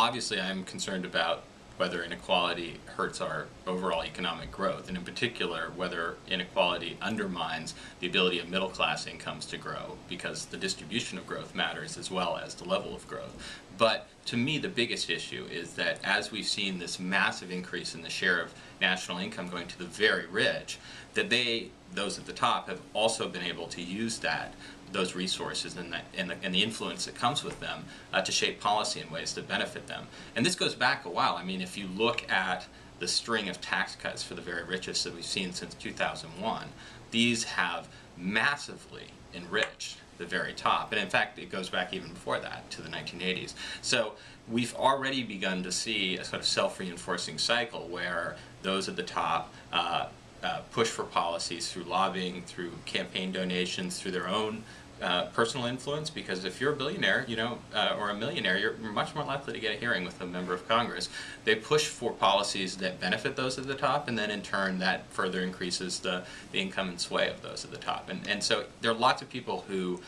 Obviously, I'm concerned about whether inequality hurts our overall economic growth, and in particular, whether inequality undermines the ability of middle-class incomes to grow, because the distribution of growth matters as well as the level of growth. But to me, the biggest issue is that as we've seen this massive increase in the share of national income going to the very rich, that those at the top, have also been able to use those resources and the influence that comes with them to shape policy in ways that benefit them. And this goes back a while. I mean, if you look at the string of tax cuts for the very richest that we've seen since 2001, these have massively enriched the very top. And in fact, it goes back even before that, to the 1980s. So we've already begun to see a sort of self-reinforcing cycle where those at the top push for policies through lobbying, through campaign donations, through their own personal influence, because if you're a billionaire, or a millionaire, you're much more likely to get a hearing with a member of Congress. They push for policies that benefit those at the top, and then in turn that further increases the income and sway of those at the top. And so there are lots of people who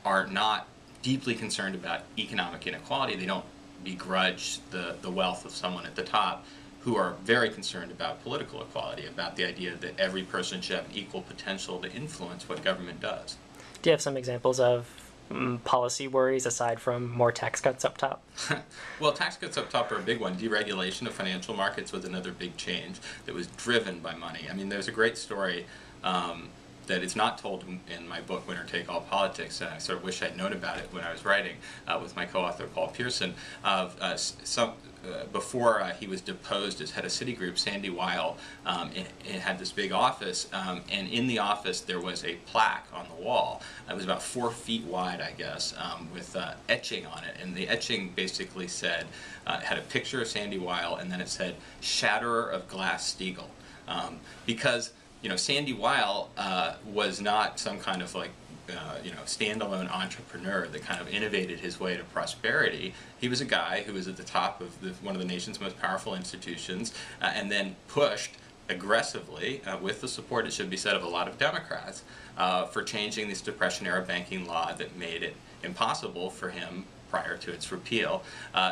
are not deeply concerned about economic inequality. They don't begrudge the wealth of someone at the top, who are very concerned about political equality, about the idea that every person should have equal potential to influence what government does. Do you have some examples of policy worries aside from more tax cuts up top? Well, tax cuts up top are a big one. Deregulation of financial markets was another big change that was driven by money. I mean, there's a great story that is not told in my book, Winner Take All Politics, and I sort of wish I'd known about it when I was writing with my co-author Paul Pearson, of before he was deposed as head of Citigroup, Sandy Weil had this big office, and in the office there was a plaque on the wall. It was about 4 feet wide, I guess, with etching on it, and the etching basically said, had a picture of Sandy Weil, and then it said, "Shatterer of Glass-Steagall," because Sandy Weil was not some kind of standalone entrepreneur that kind of innovated his way to prosperity. He was a guy who was at the top of one of the nation's most powerful institutions, and then pushed aggressively, with the support, it should be said, of a lot of Democrats, for changing this Depression-era banking law that made it impossible for him, prior to its repeal,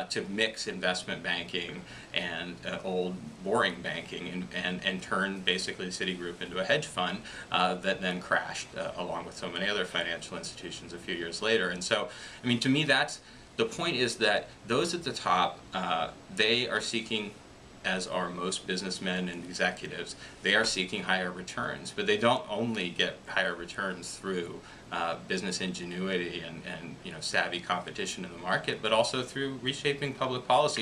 to mix investment banking and old boring banking and turn basically the Citigroup into a hedge fund that then crashed along with so many other financial institutions a few years later. And so, I mean, to me, the point is that those at the top, they are seeking, as are most businessmen and executives, they are seeking higher returns, but they don't only get higher returns through business ingenuity and savvy competition in the market, but also through reshaping public policy.